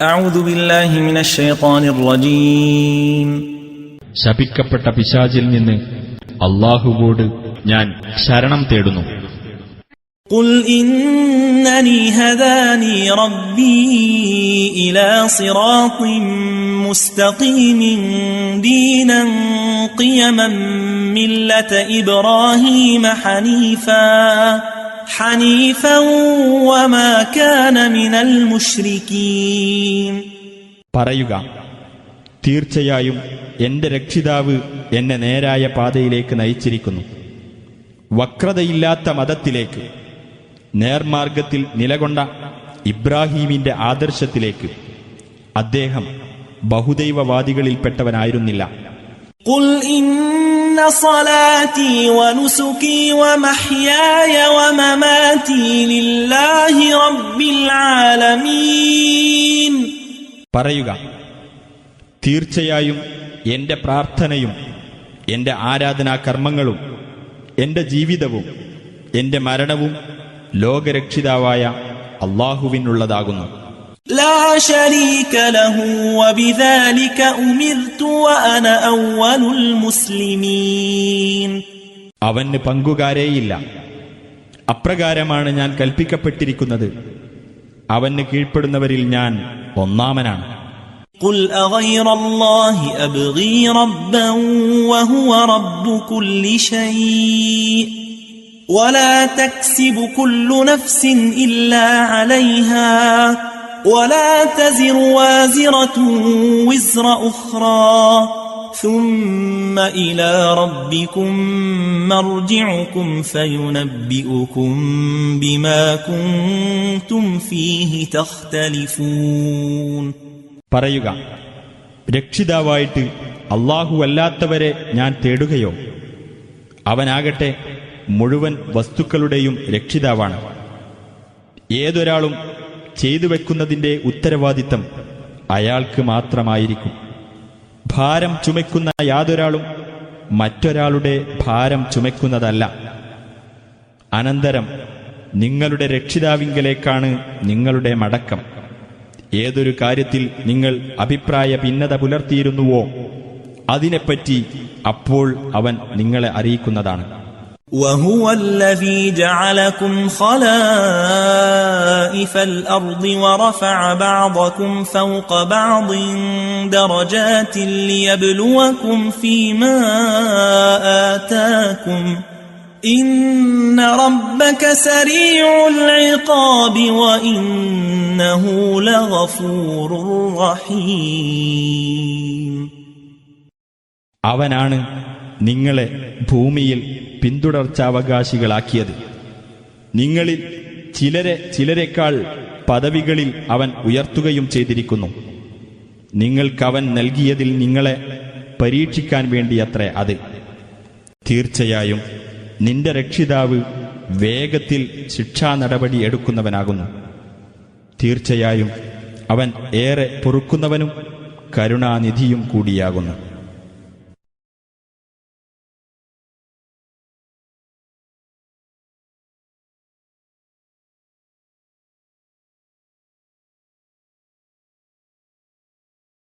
أعوذ بالله من الشيطان الرجيم ശപിക്കപ്പെട്ട പിശാചിൽ നിന്ന് അല്ലാഹുവോട് ഞാൻ ശരണം തേടുന്നു. قل إنني هداني ربي إلى صراط مستقيم دينا قيما ملة إبراهيم حنيفا وما كان من المشركين. പറയുക, തീർച്ചയായും എന്റെ രക്ഷിതാവ് എന്നെ നേരായ പാതയിലേക്ക് നയിച്ചിരിക്കുന്നു, വക്രതയില്ലാത്ത മതത്തിലേക്ക്, നേർമാർഗത്തിൽ നിലകൊണ്ട ഇബ്രാഹീമിന്റെ ആദർശത്തിലേക്ക്. അദ്ദേഹം ബഹുദൈവവാദികളിൽപ്പെട്ടവനായിരുന്നില്ല. قل إن صلاتي ونسكي ومحياي ومماتي لله رب العالمين. പറയുക, തീർച്ചയായും എന്റെ പ്രാർത്ഥനയും എന്റെ ആരാധനാ കർമ്മങ്ങളും എന്റെ ജീവിതവും എന്റെ മരണവും ലോകരക്ഷിതാവായ അല്ലാഹുവിനുള്ളതാകുന്നു. لا شريك له وبذلك أمرت وأنا أول المسلمين. അവന് പങ്കുകാരേയില്ല. അപ്രകാരമാണ് ഞാൻ കൽപ്പിക്കപ്പെട്ടിരിക്കുന്നത്. അവന് കീഴ്പ്പെടുന്നവരിൽ ഞാൻ ഒന്നാമനാണ്. قل أغير الله أبغي ربا وهو رب كل شيء ولا تكسب كل نفس إلا عليها ولا تزر وازرة وزر أخرى ثم إلى ربكم مرجعكم فينبئكم بما كنتم فيه تختلفون. പറയുക, രക്ഷിതാവായിട്ട് അല്ലാഹുവല്ലാത്തവരെ ഞാൻ തേടുകയോ? അവനാകട്ടെ മുഴുവൻ വസ്തുക്കളുടെയും രക്ഷിതാവാണ്. ഏതൊരാളും ചെയ്തു വെക്കുന്നതിന്റെ ഉത്തരവാദിത്തം അയാൾക്ക് മാത്രമായിരിക്കും. ഭാരം ചുമക്കുന്ന യാതൊരാളും മറ്റൊരാളുടെ ഭാരം ചുമക്കുന്നതല്ല. അനന്തരം നിങ്ങളുടെ രക്ഷിതാവിങ്കലേക്കാണ് നിങ്ങളുടെ മടക്കം. ഏതൊരു കാര്യത്തിൽ നിങ്ങൾ അഭിപ്രായ ഭിന്നത പുലർത്തിയിരുന്നുവോ അതിനെപ്പറ്റി അപ്പോൾ അവൻ നിങ്ങളെ അറിയിക്കുന്നതാണ്. وهو الذي جعلكم خلائف الأرض ورفع بعضكم فوق بعض درجات ليبلوكم فيما آتاكم إن ربك سريع العقاب وإنه لغفور رحيم. അവനാണ് നിങ്ങളെ ഭൂമിയിൽ പിന്തുടർച്ചാവകാശികളാക്കിയത്. നിങ്ങളിൽ ചിലരെക്കാൾ പദവികളിൽ അവൻ ഉയർത്തുകയും ചെയ്തിരിക്കുന്നു. നിങ്ങൾക്കവൻ നൽകിയതിൽ നിങ്ങളെ പരീക്ഷിക്കാൻ വേണ്ടിയത്രേ അത്. തീർച്ചയായും നിന്റെ രക്ഷിതാവ് വേഗത്തിൽ ശിക്ഷാ നടപടി എടുക്കുന്നവനാകുന്നു. തീർച്ചയായും അവൻ ഏറെ പൊറുക്കുന്നവനും കരുണാനിധിയും കൂടിയാകുന്നു.